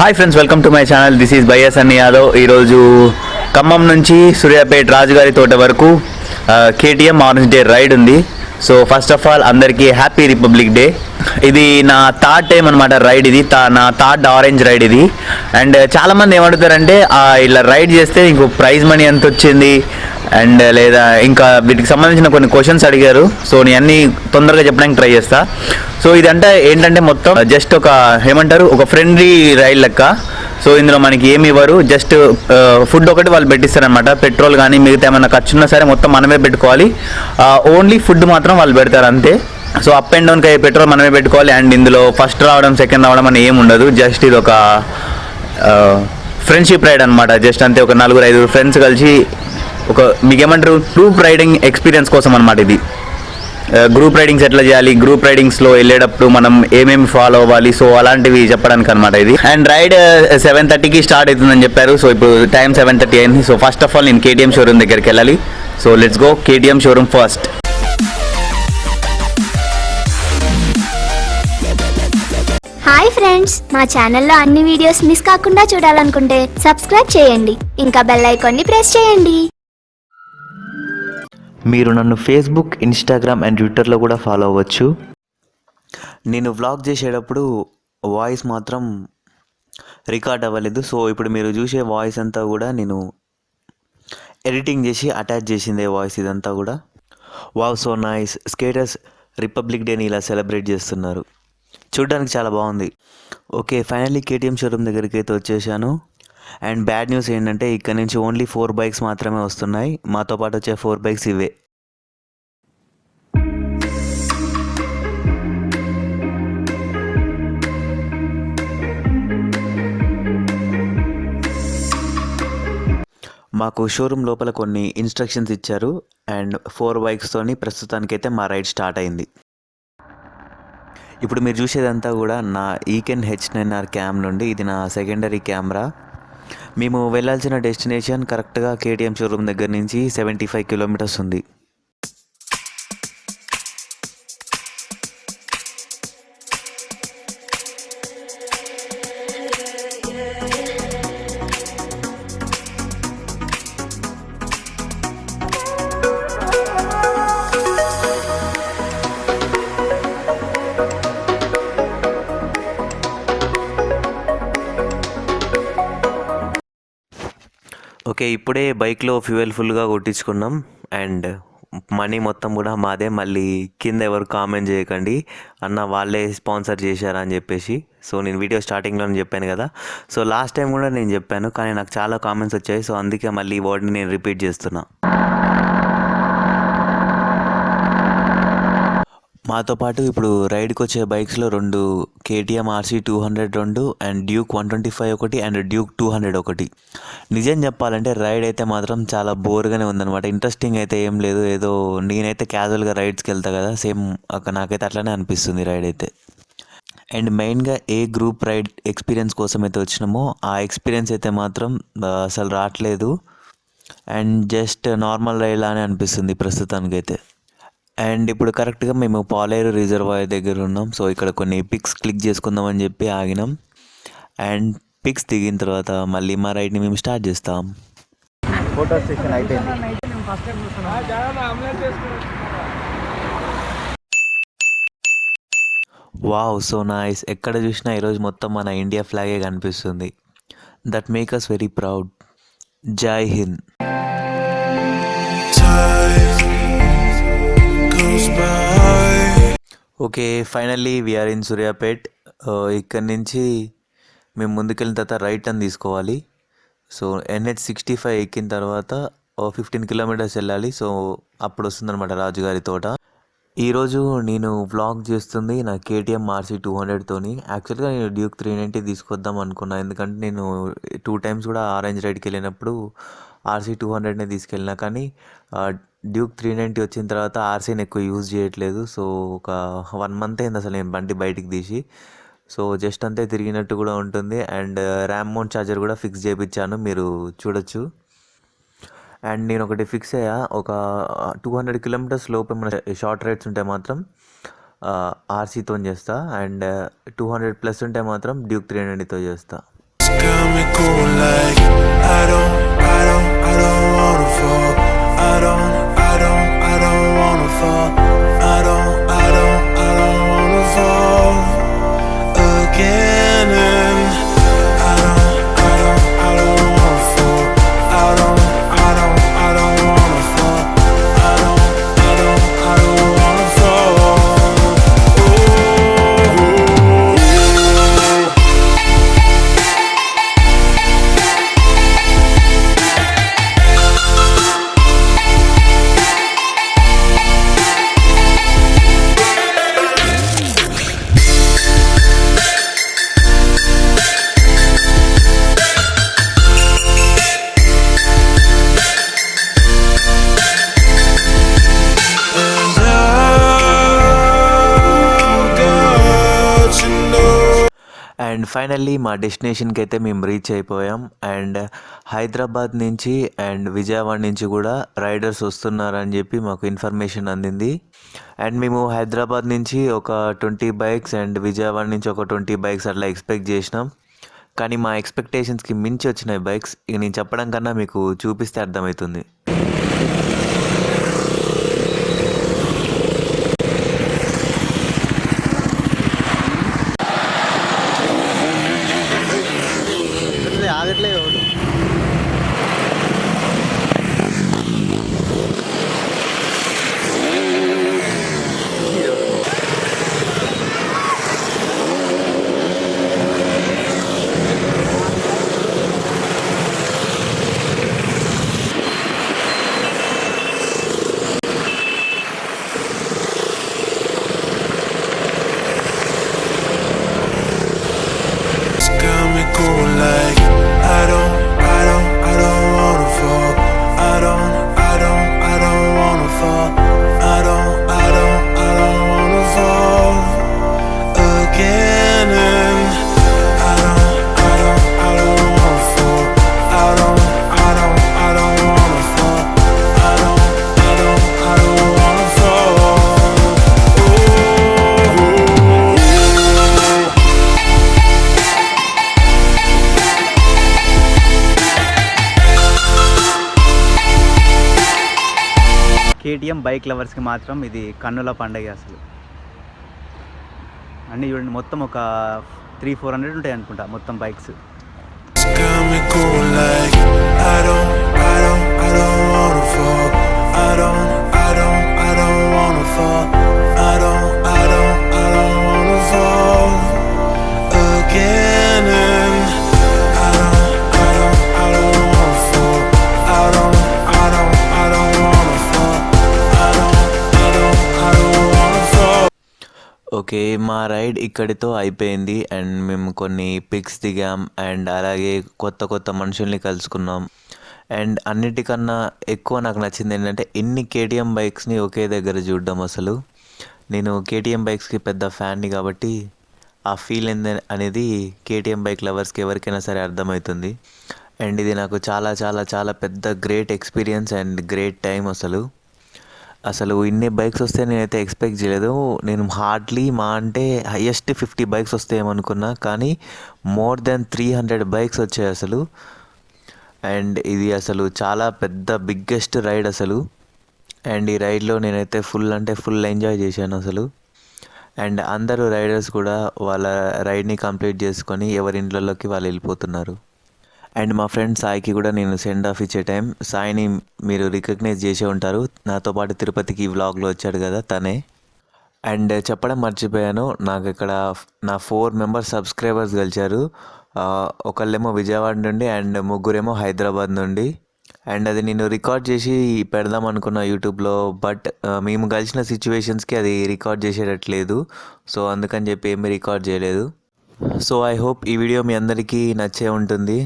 Hi friends, welcome to my channel. This is Bayya Sunny Yadav. ఈరోజు ఖమ్మం నుంచి సూర్యాపేట్ రాజుగారి తోట వరకు కేటీఎం ఆరెంజ్ డే రైడ్ ఉంది. సో ఫస్ట్ ఆఫ్ ఆల్ అందరికీ హ్యాపీ రిపబ్లిక్ డే. ఇది నా థర్డ్ టైం అనమాట రైడ్. ఇది నా థర్డ్ ఆరెంజ్ రైడ్ ఇది. అండ్ చాలామంది ఏమడుగుతారంటే ఇలా రైడ్ చేస్తే ఇంకో ప్రైజ్ మనీ ఎంత వచ్చింది అండ్ లేదా ఇంకా వీటికి సంబంధించిన కొన్ని క్వశ్చన్స్ అడిగారు. సో నేను అన్నీ తొందరగా చెప్పడానికి ట్రై చేస్తా. సో ఇదంటే ఏంటంటే మొత్తం జస్ట్ ఒక ఫ్రెండ్లీ రైడ్ లెక్క. సో ఇందులో మనకి ఏమి ఇవ్వరు, జస్ట్ ఫుడ్ ఒకటి వాళ్ళు పెట్టిస్తారనమాట. పెట్రోల్ కానీ మిగతా ఏమైనా ఖర్చు ఉన్నా సరే మొత్తం మనమే పెట్టుకోవాలి. ఓన్లీ ఫుడ్ మాత్రం వాళ్ళు పెడతారు అంతే. సో అప్ అండ్ డౌన్కి పెట్రోల్ మనమే పెట్టుకోవాలి. అండ్ ఇందులో ఫస్ట్ రావడం సెకండ్ రావడం అని ఏమి ఉండదు. జస్ట్ ఇది ఒక ఫ్రెండ్షిప్ రైడ్ అనమాట. జస్ట్ అంతే, ఒక 4-5 ఫ్రెండ్స్ కలిసి మీకు ఏమంటారు గ్రూప్ రైడింగ్ ఎక్స్పీరియన్స్ కోసం అనమాట ఇది. గ్రూప్ రైడింగ్స్ ఎట్లా చేయాలి, గ్రూప్ రైడింగ్స్లో వెళ్ళేటప్పుడు మనం ఏమేమి ఫాలో అవ్వాలి, సో అలాంటివి చెప్పడానికి అనమాట ఇది. అండ్ రైడ్ 7:30కి స్టార్ట్ అవుతుందని చెప్పారు. సో ఇప్పుడు టైం 7:30 అయింది. సో ఫస్ట్ ఆఫ్ ఆల్ నేను కేటీఎం షోరూమ్ దగ్గరికి వెళ్ళాలి. So let's go KTM showroom first. Hi friends, మా ఛానల్లో అన్ని వీడియోస్ మిస్ కాకుండా చూడాలనుకుంటే సబ్స్క్రైబ్ చేయండి, ఇంకా బెల్ ఐకాన్ని ప్రెస్ చేయండి. మీరు నన్ను ఫేస్బుక్, ఇన్స్టాగ్రామ్ అండ్ ట్విట్టర్లో కూడా ఫాలో అవ్వచ్చు. నేను వ్లాగ్ చేసేటప్పుడు వాయిస్ మాత్రం రికార్డ్ అవ్వలేదు. సో ఇప్పుడు మీరు చూసే వాయిస్ అంతా కూడా నేను ఎడిటింగ్ చేసి అటాచ్ చేసిందే వాయిస్ ఇదంతా కూడా. Wow, so nice. Skaters republic డేని ఇలా సెలబ్రేట్ చేస్తున్నారు, చూడడానికి చాలా బాగుంది. ఓకే, ఫైనల్లీ కేటీఎం షోరూమ్ దగ్గరికి అయితే వచ్చేసాను. అండ్ బ్యాడ్ న్యూస్ ఏంటంటే ఇక్కడ నుంచి ఓన్లీ 4 బైక్స్ మాత్రమే వస్తున్నాయి. మాతో పాటు వచ్చే 4 బైక్స్ ఇవే. మాకు షోరూమ్ లోపల కొన్ని ఇన్స్ట్రక్షన్స్ ఇచ్చారు. అండ్ 4 బైక్స్తోని ప్రస్తుతానికైతే మా రైడ్ స్టార్ట్ అయింది. ఇప్పుడు మీరు చూసేదంతా కూడా నా ఈకెన్ H9R క్యామ్ నుండి. ఇది నా సెకండరీ కెమెరా. మేము వెళ్ళాల్సిన డెస్టినేషన్ కరెక్ట్గా కేటీఎం షోరూమ్ దగ్గర నుంచి 75 కిలోమీటర్స్ ఉంది. ఓకే, ఇప్పుడే బైక్లో ఫ్యూయల్ ఫుల్గా కొట్టించుకున్నాం. అండ్ మనీ మొత్తం కూడా మాదే. మళ్ళీ కింద ఎవరు కామెంట్ చేయకండి అన్న వాళ్ళే స్పాన్సర్ చేశారా అని చెప్పేసి. సో నేను వీడియో స్టార్టింగ్లోనే చెప్పాను కదా. సో లాస్ట్ టైం కూడా నేను చెప్పాను, కానీ నాకు చాలా కామెంట్స్ వచ్చాయి. సో అందుకే మళ్ళీ ఈ వర్డ్ని నేను రిపీట్ చేస్తున్నా. మాతో పాటు ఇప్పుడు రైడ్కి వచ్చే బైక్స్లో 2 KTM RC 200 2 అండ్ డ్యూక్ 125 ఒకటి అండ్ డ్యూక్ 200 ఒకటి. నిజం చెప్పాలంటే రైడ్ అయితే మాత్రం చాలా బోర్గానే ఉందన్నమాట. ఇంట్రెస్టింగ్ అయితే ఏం లేదు. ఏదో నేనైతే క్యాజువల్గా రైడ్స్కి వెళ్తా కదా, సేమ్ నాకైతే అట్లానే అనిపిస్తుంది రైడ్ అయితే. అండ్ మెయిన్గా ఏ గ్రూప్ రైడ్ ఎక్స్పీరియన్స్ కోసం అయితే వచ్చినామో ఆ ఎక్స్పీరియన్స్ అయితే మాత్రం అసలు రావట్లేదు. అండ్ జస్ట్ నార్మల్ రైడ్ లానే అనిపిస్తుంది ప్రస్తుతానికైతే. అండ్ ఇప్పుడు కరెక్ట్గా మేము పాలేరు రిజర్వాయర్ దగ్గర ఉన్నాం. సో ఇక్కడ కొన్ని పిక్స్ క్లిక్ చేసుకుందామని చెప్పి ఆగినాం. అండ్ పిక్స్ దిగిన తర్వాత మళ్ళీ మా రైడ్ని మేము స్టార్ట్ చేస్తాం. ఫోటో సెషన్ అయిపోయింది. Wow, so nice. ఎక్కడ చూసినా ఈరోజు మొత్తం మన ఇండియా ఫ్లాగే కనిపిస్తుంది. That make us very proud. Jai Hind. Okay, finally we are in Suryapet. ఇక్కడ నుంచి మేము ముందుకెళ్ళిన తర్వాత రైట్ టర్న్ తీసుకోవాలి. సో NH65 ఎక్కిన తర్వాత 15 కిలోమీటర్స్ వెళ్ళాలి. సో అప్పుడు వస్తుందన్నమాట రాజుగారి తోట. ఈరోజు నేను వ్లాగ్ చేస్తుంది నా KTM RC 200తోని. యాక్చువల్గా నేను డ్యూక్ 390 తీసుకొద్దాం అనుకున్నా, ఎందుకంటే నేను 2 టైమ్స్ కూడా ఆరెంజ్ రైడ్కి వెళ్ళినప్పుడు RC 200నే తీసుకెళ్ళినా. కానీ డ్యూక్ 390 వచ్చిన తర్వాత RCని ఎక్కువ యూజ్ చేయట్లేదు. సో ఒక 1 మంత్ అయింది అసలు నేను బండి బయటికి తీసి. సో జస్ట్ అంతే తిరిగినట్టు కూడా ఉంటుంది. అండ్ ర్యామ్ మౌంట్ ఛార్జర్ కూడా ఫిక్స్ చేయించాను, మీరు చూడొచ్చు. అండ్ నేను ఒకటి ఫిక్స్ అయ్యా, ఒక 200 కిలోమీటర్స్ లోపు మన షార్ట్ రైడ్స్ ఉంటే మాత్రం ఆర్సీతో చేస్తా, అండ్ 200+ ఉంటే మాత్రం డ్యూక్ 390తో చేస్తా. me cool like I don't wanna fall. I don't wanna fall. I don't wanna fall again. And I don't wanna fall. I don't wanna fall. I don't wanna fall. And finally మా డెస్టినేషన్కి అయితే మేము reach అయిపోయాం. And Hyderabad నుంచి and Vijayawada నుంచి కూడా riders వస్తున్నారని చెప్పి మాకు ఇన్ఫర్మేషన్ అందింది. అండ్ మేము హైదరాబాద్ నుంచి ఒక 20 బైక్స్ అండ్ విజయవాడ నుంచి ఒక 20 బైక్స్ అట్లా ఎక్స్పెక్ట్ చేసినాం. కానీ మా ఎక్స్పెక్టేషన్స్కి మించి వచ్చినాయి బైక్స్. ఇక నేను చెప్పడం కన్నా మీకు చూపిస్తే అర్థమవుతుంది. ఆగట్లేదు. Got me cool like I don't wanna fall. I don't wanna fall. I don't wanna fall again. And I don't wanna fall. I don't wanna fall. I don't wanna fall. KTM bike లవర్స్కి మాత్రం ఇది కన్నుల పండగ అసలు. అన్నీ చూడండి, మొత్తం ఒక 300-400 ఉంటాయి అనుకుంటా మొత్తం bikes. Got me cool like I don't wanna fall. I don't wanna fall. I don't wanna fall again. And I don't wanna fall. I don't wanna fall. I don't wanna fall. Okay, మా ride ఇక్కడితో అయిపోయింది. And మేము కొన్ని pics దిగాం and అలాగే కొత్త మనుషుల్ని కలుసుకున్నాం. And అన్నిటికన్నా ఎక్కువ నాకు నచ్చింది ఏంటంటే ఎన్ని కేటీఎం బైక్స్ని ఒకే దగ్గర చూడడం. అసలు నేను కేటీఎం బైక్స్కి పెద్ద ఫ్యాన్ని కాబట్టి ఆ ఫీల్ అనేది కేటీఎం బైక్ లవర్స్కి ఎవరికైనా సరే అర్థమవుతుంది. అండ్ ఇది నాకు చాలా చాలా చాలా పెద్ద great experience and great time. అసలు ఇన్ని బైక్స్ వస్తే నేనైతే ఎక్స్పెక్ట్ చేయలేదు. నేను హార్డ్లీ అంటే హయ్యెస్ట్ 50 బైక్స్ వస్తాయేమనుకున్నా, కానీ మోర్ దెన్ 300 బైక్స్ వచ్చాయి అసలు. అండ్ ఇది అసలు చాలా పెద్ద బిగ్గెస్ట్ రైడ్ అసలు. అండ్ ఈ రైడ్లో నేనైతే ఫుల్ ఎంజాయ్ చేశాను అసలు. అండ్ అందరూ రైడర్స్ కూడా వాళ్ళ రైడ్ని కంప్లీట్ చేసుకొని ఎవరి ఇంట్లోకి వాళ్ళు వెళ్ళిపోతున్నారు. అండ్ మా ఫ్రెండ్ సాయికి కూడా నేను సెండ్ ఆఫ్ ఇచ్చే టైం. సాయిని మీరు రికగ్నైజ్ చేసే ఉంటారు, నాతో పాటు తిరుపతికి వ్లాగ్లో వచ్చాడు కదా తనే. అండ్ చెప్పడం మర్చిపోయాను, నాకు ఇక్కడ నా 4 మెంబర్స్ సబ్స్క్రైబర్స్ గెలిచారు. ఒకళ్ళేమో విజయవాడ నుండి అండ్ ముగ్గురేమో హైదరాబాద్ నుండి. అండ్ అది నేను రికార్డ్ చేసి పెడదాం అనుకున్నా యూట్యూబ్లో, బట్ మేము కలిసిన సిచ్యువేషన్స్కి అది రికార్డ్ చేసేటట్లేదు. సో అందుకని చెప్పి ఏమీ రికార్డ్ చేయలేదు. సో ఐ హోప్ ఈ వీడియో మీ అందరికీ నచ్చే ఉంటుంది.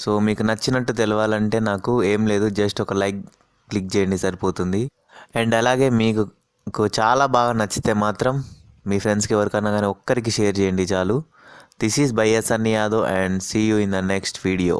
సో మీకు నచ్చినట్టు తెలవాలంటే నాకు ఏం లేదు, జస్ట్ ఒక లైక్ క్లిక్ చేయండి సరిపోతుంది. అండ్ అలాగే మీకు చాలా బాగా నచ్చితే మాత్రం మీ ఫ్రెండ్స్కి ఎవరికన్నా కానీ ఒక్కరికి షేర్ చేయండి చాలు. This is by Sunny Yadav and see you in the next video.